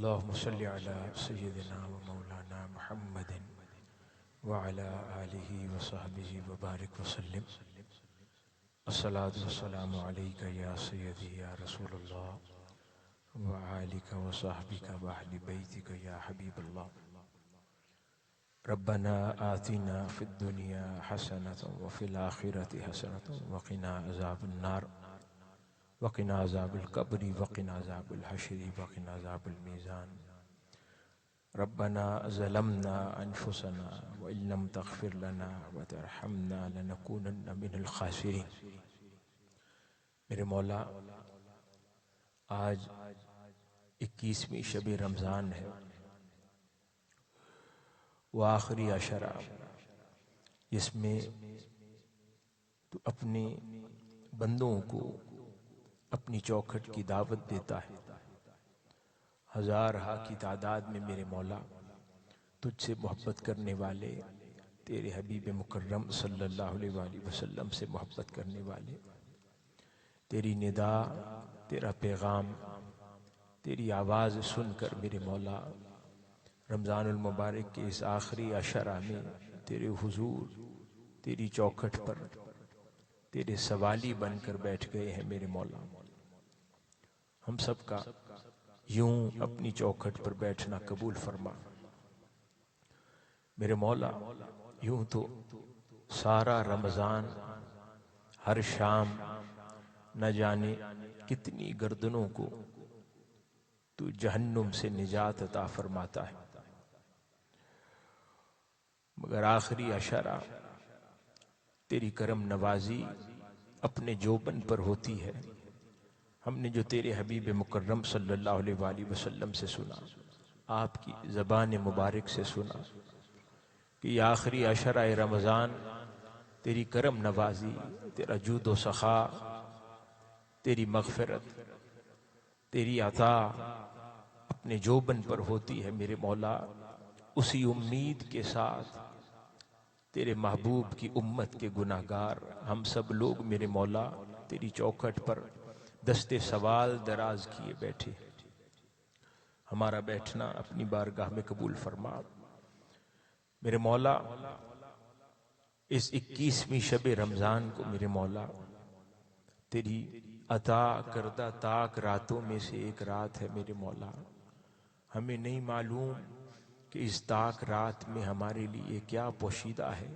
اللهم صل على سيدنا ومولانا محمد وعلى آله وصحبه وبارك وسلم. الصلاة والسلام عليك يا سيدي يا رسول الله وآلك وصحبك وأهل بيتك يا حبيب الله. ربنا آتنا في الدنيا حسنة وفي الآخرة حسنة وقنا عذاب النار وقنا عذاب القبر وقنا عذاب الحشر وقنا عذاب الميزان. ربنا ظلمنا أنفسنا وإن لم تغفر لنا وترحمنا لنكونن من الخاسرين. میرے مولا، آج 21ویں شب رمضان ہے، وہ آخری عشرہ جس میں تو اپنے بندوں کو اپنی چوکھٹ کی دعوت دیتا ہے. ہزارہا کی تعداد میں میرے مولا تجھ سے محبت کرنے والے، تیرے حبیب مکرم صلی اللہ علیہ وآلہ وسلم سے محبت کرنے والے، تیری ندا، تیرا پیغام، تیری آواز سن کر میرے مولا رمضان المبارک کے اس آخری عشرہ میں تیرے حضور، تیری چوکھٹ پر تیرے سوالی بن کر بیٹھ گئے ہیں. میرے مولا، ہم سب کا یوں اپنی چوکھٹ پر بیٹھنا قبول فرما. میرے مولا، یوں تو سارا رمضان ہر شام نہ جانے کتنی گردنوں کو تو جہنم سے نجات عطا فرماتا ہے، مگر آخری عشرہ تیری کرم نوازی اپنے جوبن پر ہوتی ہے. ہم نے جو تیرے حبیب مکرم صلی اللہ علیہ وآلہ وسلم سے سنا، آپ کی زبان مبارک سے سنا کہ یہ آخری عشرہ رمضان تیری کرم نوازی، تیرا جود و سخا، تیری مغفرت، تیری عطا اپنے جوبن پر ہوتی ہے. میرے مولا، اسی امید کے ساتھ تیرے محبوب کی امت کے گناہگار ہم سب لوگ میرے مولا تیری چوکھٹ پر دستے سوال دراز کیے بیٹھے. ہمارا بیٹھنا اپنی بارگاہ میں قبول فرما. میرے مولا، اس 21ویں شب رمضان کو میرے مولا تیری عطا کردہ تاک راتوں میں سے ایک رات ہے. میرے مولا، ہمیں نہیں معلوم کہ اس تاک رات میں ہمارے لیے کیا پوشیدہ ہے.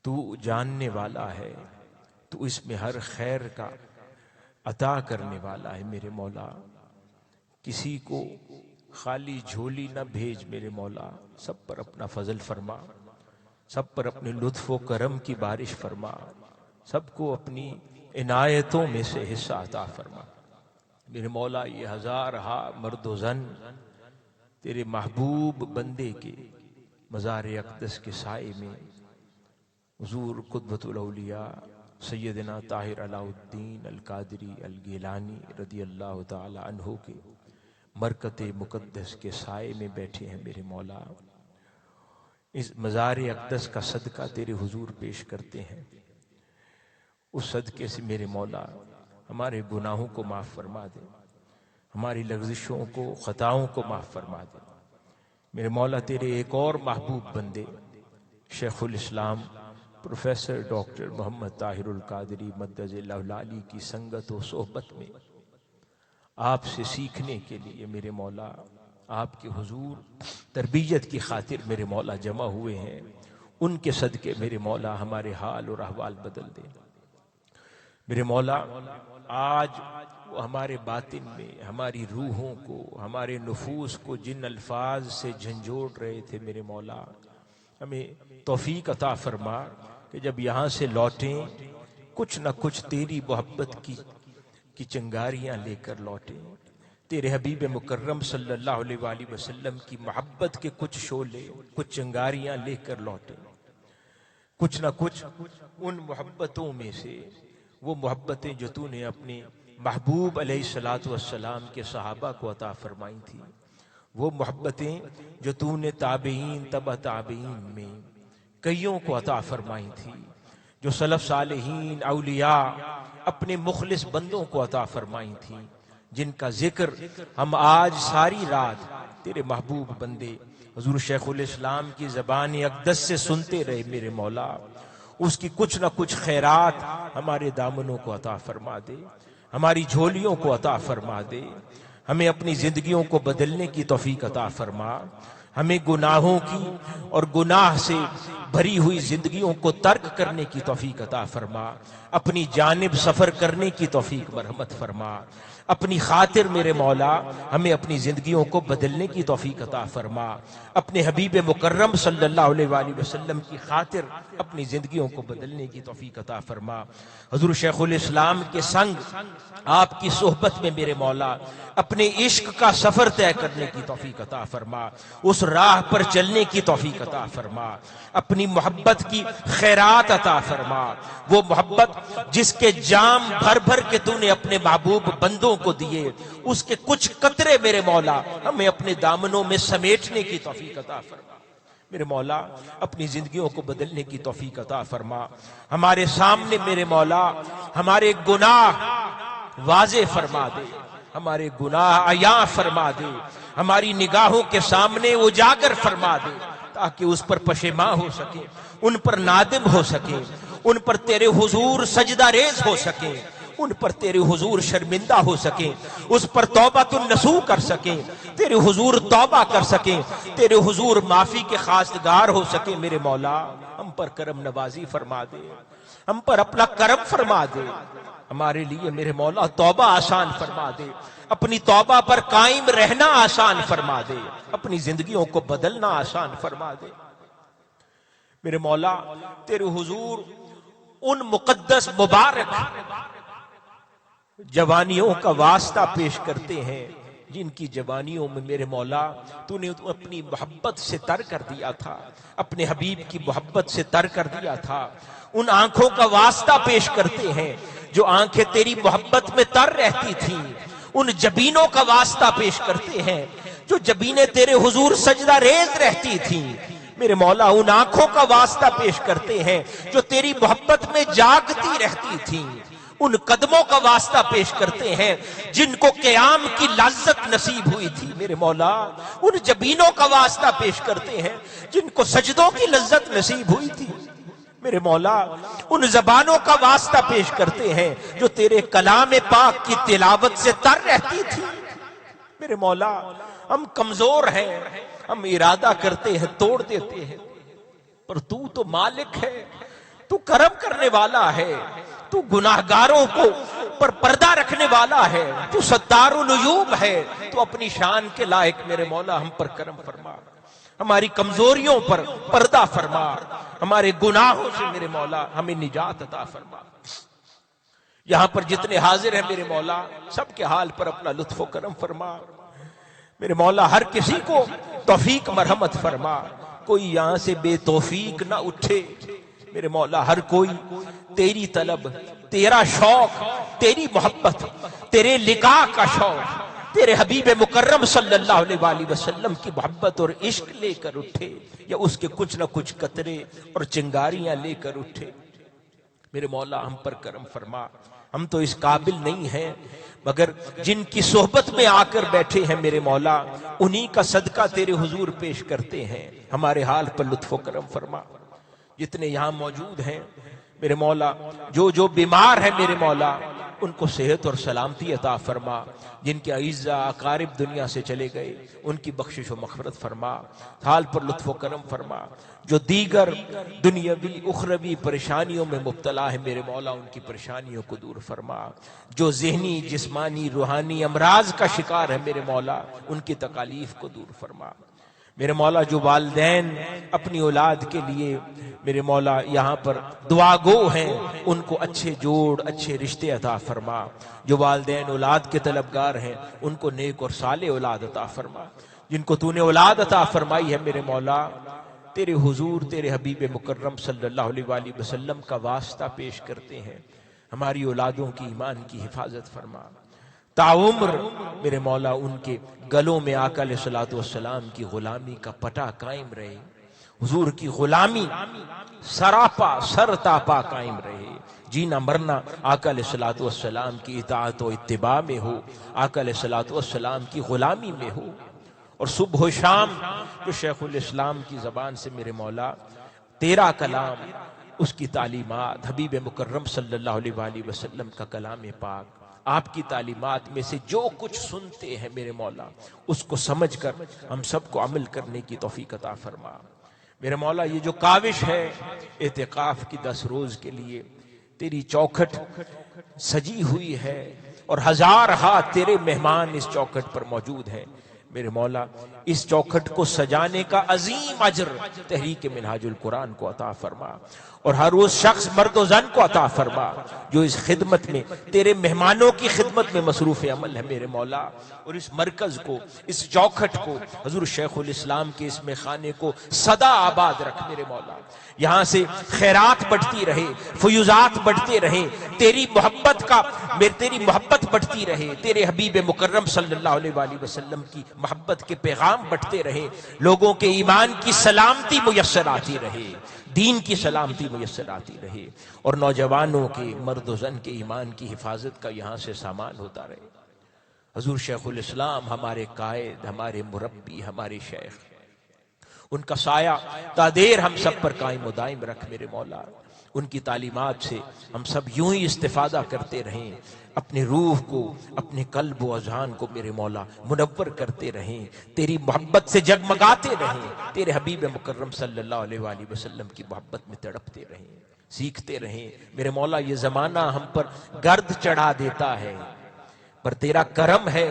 تو جاننے والا ہے، تو اس میں ہر خیر کا عطا کرنے والا ہے. میرے مولا، کسی کو خالی جھولی نہ بھیج. میرے مولا، سب پر اپنا فضل فرما، سب پر اپنے لطف و کرم کی بارش فرما، سب کو اپنی عنایتوں میں سے حصہ عطا فرما. میرے مولا، یہ ہزارہا مرد و زن تیرے محبوب بندے کے مزار اقدس کے سائے میں حضور قطبۃ الاولیاء سیدنا طاہر علاء الدین القادری الگیلانی رضی اللہ تعالی عنہ کے مرکت مقدس کے سائے میں بیٹھے ہیں. میرے مولا، اس مزار اقدس کا صدقہ تیرے حضور پیش کرتے ہیں. اس صدقے سے میرے مولا ہمارے گناہوں کو معاف فرما دے، ہماری لغزشوں کو، خطاؤں کو معاف فرما دے. میرے مولا، تیرے ایک اور محبوب بندے شیخ الاسلام پروفیسر ڈاکٹر محمد طاہر القادری مدد اللہ العالی کی سنگت و صحبت میں آپ سے سیکھنے کے لیے میرے مولا آپ کے حضور تربیت کی خاطر میرے مولا جمع ہوئے ہیں. ان کے صدقے میرے مولا ہمارے حال اور احوال بدل دے. میرے مولا، آج وہ ہمارے باطن میں ہماری روحوں کو، ہمارے نفوس کو جن الفاظ سے جھنجھوڑ رہے تھے، میرے مولا ہمیں توفیق عطا فرما کہ جب یہاں سے لوٹیں کچھ نہ کچھ تیری محبت کی چنگاریاں لے کر لوٹیں. تیرے حبیب مکرم صلی اللہ علیہ وآلہ وسلم کی محبت کے کچھ شعلے، کچھ چنگاریاں لے کر لوٹیں. کچھ نہ کچھ ان محبتوں میں سے وہ محبتیں جو تو نے اپنے محبوب علیہ الصلوۃ والسلام کے صحابہ کو عطا فرمائی تھی، وہ محبتیں جو تو نے تابعین تبع تابعین میں کئیوں کو عطا فرمائی تھی، جو سلف صالحین اولیاء اپنے مخلص بندوں کو عطا فرمائی تھی، جن کا ذکر ہم آج ساری رات تیرے محبوب بندے حضور شیخ الاسلام کی زبان اقدس سے سنتے رہے میرے مولا، اس کی کچھ نہ کچھ خیرات ہمارے دامنوں کو عطا فرما دے، ہماری جھولیوں کو عطا فرما دے، ہمیں اپنی زندگیوں کو بدلنے کی توفیق عطا فرما، ہمیں گناہوں کی اور گناہ سے بھری ہوئی زندگیوں کو ترک کرنے کی توفیق عطا فرما، اپنی جانب سفر کرنے کی توفیق مرحمت فرما، اپنی خاطر میرے مولا ہمیں اپنی زندگیوں کو بدلنے کی توفیق عطا فرما، اپنے حبیب مکرم صلی اللہ علیہ وآلہ وسلم کی خاطر اپنی زندگیوں کو بدلنے کی توفیق عطا فرما، حضور شیخ الاسلام کے سنگ آپ کی صحبت میں میرے مولا اپنے عشق کا سفر طے کرنے کی توفیق عطا فرما، اس راہ پر چلنے کی توفیق عطا فرما، اپنی محبت کی خیرات عطا فرما، وہ محبت جس کے جام بھر بھر کے تو نے اپنے محبوب بندوں کو دیے، اس کے کچھ قطرے میرے مولا ہمیں اپنے دامنوں میں سمیٹنے کی توفیق عطا فرما، میرے مولا اپنی زندگیوں کو بدلنے کی توفیق عطا فرما، ہمارے سامنے میرے مولا ہمارے گناہ واضح فرما دے، ہمارے گناہ عیاں فرما دے، ہماری نگاہوں کے سامنے اجاگر فرما دے، تاکہ اس پر پشیماں ہو سکے، ان پر نادم ہو سکے، ان پر تیرے حضور سجدہ ریز ہو سکے، ان پر تیرے حضور شرمندہ ہو سکیں، اس پر توبۃ النصوح کر سکیں، تیرے حضور توبہ کر سکیں، تیرے حضور معافی کے خواستگار ہو سکیں، میرے مولا ہم پر کرم نوازی فرما دے، ہم پر اپنا کرم فرما دے، ہمارے لیے میرے مولا توبہ آسان فرما دے، اپنی توبہ پر قائم رہنا آسان فرما دے، اپنی زندگیوں کو بدلنا آسان فرما دے، میرے مولا تیرے حضور ان مقدس مبارک جوانیوں کا واسطہ پیش کرتے ہیں جن کی جوانیوں میں میرے مولا تو نے اپنی محبت سے تر کر دیا تھا، اپنے حبیب کی محبت سے تر کر دیا تھا، ان آنکھوں کا واسطہ پیش کرتے ہیں جو آنکھیں تیری محبت میں تر رہتی تھیں، ان جبینوں کا واسطہ پیش کرتے ہیں جو جبینیں تیرے حضور سجدہ ریز رہتی تھیں، میرے مولا ان آنکھوں کا واسطہ پیش کرتے ہیں جو تیری محبت میں جاگتی رہتی تھیں، ان قدموں کا واسطہ پیش کرتے ہیں جن کو قیام کی لذت نصیب ہوئی تھی، میرے مولا ان جبینوں کا واسطہ پیش کرتے ہیں جن کو سجدوں کی لذت نصیب ہوئی تھی، میرے مولا ان زبانوں کا واسطہ پیش کرتے ہیں جو تیرے کلام پاک کی تلاوت سے تر رہتی تھی، میرے مولا ہم کمزور ہیں، ہم ارادہ کرتے ہیں توڑ دیتے ہیں، پر تو مالک ہے، تو کرم کرنے والا ہے، تو گناہگاروں کو پر پردہ رکھنے والا ہے، تو ستار العیوب ہے، تو اپنی شان کے لائق میرے مولا ہم پر کرم فرما، ہماری کمزوریوں پر پردہ فرما، ہمارے گناہوں سے میرے مولا ہمیں نجات عطا فرما، یہاں پر جتنے حاضر ہیں میرے مولا سب کے حال پر اپنا لطف و کرم فرما، میرے مولا ہر کسی کو توفیق مرحمت فرما، کوئی یہاں سے بے توفیق نہ اٹھے، میرے مولا ہر کوئی تیری طلب، تیرا شوق، تیری محبت، تیرے لقاء کا شوق، تیرے حبیب مکرم صلی اللہ علیہ وآلہ وسلم کی محبت اور عشق لے کر اٹھے، یا اس کے کچھ نہ کچھ قطرے اور چنگاریاں لے کر اٹھے، میرے مولا ہم پر کرم فرما، ہم تو اس قابل نہیں ہیں، مگر جن کی صحبت میں آ کر بیٹھے ہیں میرے مولا انہی کا صدقہ تیرے حضور پیش کرتے ہیں، ہمارے حال پر لطف و کرم فرما، جتنے یہاں موجود ہیں میرے مولا جو بیمار ہیں میرے مولا ان کو صحت اور سلامتی عطا فرما، جن کے اعزاء اقارب دنیا سے چلے گئے ان کی بخشش و مغفرت فرما، حال پر لطف و کرم فرما، جو دیگر دنیاوی اخروی پریشانیوں میں مبتلا ہے میرے مولا ان کی پریشانیوں کو دور فرما، جو ذہنی جسمانی روحانی امراض کا شکار ہے میرے مولا ان کی تکالیف کو دور فرما، میرے مولا جو والدین اپنی اولاد کے لیے میرے مولا یہاں پر دعا گو ہیں ان کو اچھے جوڑ اچھے رشتے عطا فرما، جو والدین اولاد کے طلبگار ہیں ان کو نیک اور صالح اولاد عطا فرما، جن کو تو نے اولاد عطا فرمائی ہے میرے مولا تیرے حضور تیرے حبیب مکرم صلی اللہ علیہ وآلہ وسلم کا واسطہ پیش کرتے ہیں، ہماری اولادوں کی ایمان کی حفاظت فرما، تعمر میرے مولا ان کے گلوں میں آقا علیہ الصلوۃ والسلام کی غلامی کا پٹا قائم رہے، حضور کی غلامی سراپا سر تاپا قائم رہے، جینا مرنا آقا علیہ الصلوۃ والسلام کی اطاعت و اتباع میں ہو، آقا علیہ الصلوۃ والسلام کی غلامی میں ہو۔ اور صبح و شام جو شیخ الاسلام کی زبان سے میرے مولا تیرا کلام، اس کی تعلیمات، حبیب مکرم صلی اللہ علیہ وآلہ وسلم کا کلام پاک، آپ کی تعلیمات میں سے جو کچھ سنتے ہیں میرے مولا، اس کو سمجھ کر ہم سب کو عمل کرنے کی توفیق عطا فرما۔ میرے مولا یہ جو کاوش ہے اعتکاف کی 10 روز کے لیے، تیری چوکھٹ سجی ہوئی ہے اور ہزارہا تیرے مہمان اس چوکھٹ پر موجود ہیں، میرے مولا اس چوکھٹ کو سجانے کا عظیم اجر تحریک منہاج القرآن کو عطا فرما، اور ہر اس شخص مرد و زن کو عطا فرما جو اس خدمت میں، تیرے مہمانوں کی خدمت میں مصروف عمل ہے میرے مولا۔ اور اس مرکز کو، اس چوکھٹ کو، حضور شیخ الاسلام کے اس میں خانے کو سدا آباد رکھ میرے مولا، یہاں سے خیرات بڑھتی رہے، فیوزات بڑھتے رہے، تیری محبت بڑھتی رہے، تیرے حبیب مکرم صلی اللہ علیہ وآلہ وسلم کی محبت کے پیغام بڑھتے رہے، لوگوں کے ایمان کی سلامتی میسر آتی رہے، دین کی سلامتی میسر آتی رہے، اور نوجوانوں کے، مرد و زن کے ایمان کی حفاظت کا یہاں سے سامان ہوتا رہے۔ حضور شیخ الاسلام ہمارے قائد، ہمارے مربی، ہمارے شیخ، ان کا سایہ تا دیر ہم سب پر قائم و دائم رکھ میرے مولا، ان کی تعلیمات سے ہم سب یوں ہی استفادہ کرتے رہیں، اپنے روح کو، اپنے قلب و اذہان کو میرے مولا منور کرتے رہیں، تیری محبت سے جگمگاتے رہیں، تیرے حبیب مکرم صلی اللہ علیہ وآلہ وسلم کی محبت میں تڑپتے رہیں، سیکھتے رہیں میرے مولا۔ یہ زمانہ ہم پر گرد چڑھا دیتا ہے، پر تیرا کرم ہے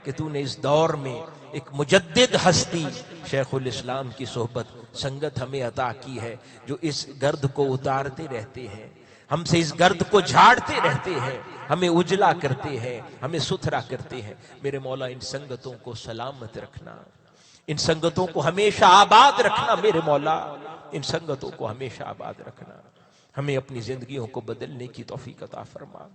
کہ تو نے اس دور میں ایک مجدد ہستی شیخ الاسلام کی صحبت سنگت ہمیں عطا کی ہے، جو اس گرد کو اتارتے رہتے ہیں، ہم سے اس گرد کو جھاڑتے رہتے ہیں، ہمیں اجلا کرتے ہیں، ہمیں ستھرا کرتے ہیں میرے مولا۔ ان سنگتوں کو سلامت رکھنا، ان سنگتوں کو ہمیشہ آباد رکھنا میرے مولا، ان سنگتوں کو ہمیشہ آباد رکھنا، ہمیں اپنی زندگیوں کو بدلنے کی توفیق عطا فرما،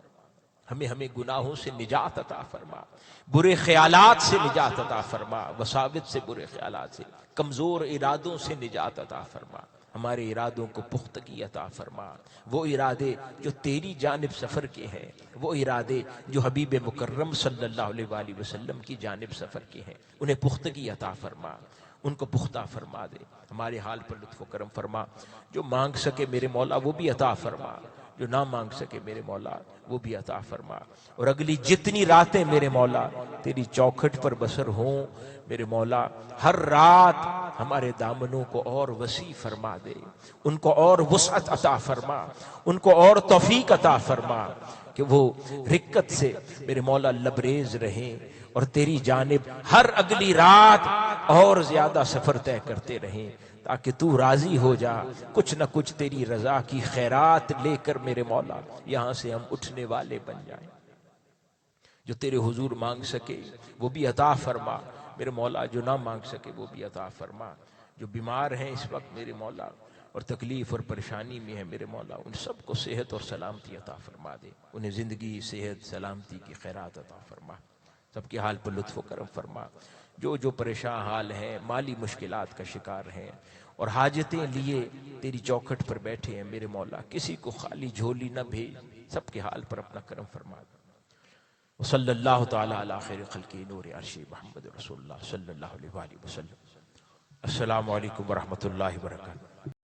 ہمیں گناہوں سے نجات عطا فرما، برے خیالات سے نجات عطا فرما، وساوت سے، برے خیالات سے، کمزور ارادوں سے نجات عطا فرما، ہمارے ارادوں کو پختگی عطا فرما، وہ ارادے جو تیری جانب سفر کے ہیں، وہ ارادے جو حبیب مکرم صلی اللہ علیہ وآلہ وسلم کی جانب سفر کے ہیں، انہیں پختگی عطا فرما، ان کو پختہ فرما دے، ہمارے حال پر لطف و کرم فرما، جو مانگ سکے میرے مولا وہ بھی عطا فرما، جو نہ مانگ سکے میرے مولا وہ بھی عطا فرما، اور اگلی جتنی راتیں میرے مولا تیری چوکھٹ پر بسر ہوں میرے مولا، ہر رات ہمارے دامنوں کو اور وسیع فرما دے، ان کو اور وسعت عطا فرما، ان کو اور توفیق عطا فرما کہ وہ رکت سے میرے مولا لبریز رہیں، اور تیری جانب ہر اگلی رات اور زیادہ سفر طے کرتے رہیں، تاکہ تو راضی ہو جا، کچھ نہ کچھ تیری رضا کی خیرات لے کر میرے مولا یہاں سے ہم اٹھنے والے بن جائیں۔ جو تیرے حضور مانگ سکے وہ بھی عطا فرما میرے مولا، جو نہ مانگ سکے وہ بھی عطا فرما، جو بیمار ہیں اس وقت میرے مولا اور تکلیف اور پریشانی میں ہے میرے مولا، ان سب کو صحت اور سلامتی عطا فرما دے، انہیں زندگی، صحت، سلامتی کی خیرات عطا فرما، سب کے حال پر لطف و کرم فرما، جو پریشان حال ہیں، مالی مشکلات کا شکار ہیں اور حاجتیں لیے تیری چوکھٹ پر بیٹھے ہیں میرے مولا، کسی کو خالی جھولی نہ بھیج، سب کے حال پر اپنا کرم فرما۔ وصلی اللہ تعالی علی خیر خلقہ نور عرش محمد رسول اللہ صلی اللہ علیہ وآلہ وسلم۔ السلام علیکم ورحمۃ اللہ وبرکاتہ۔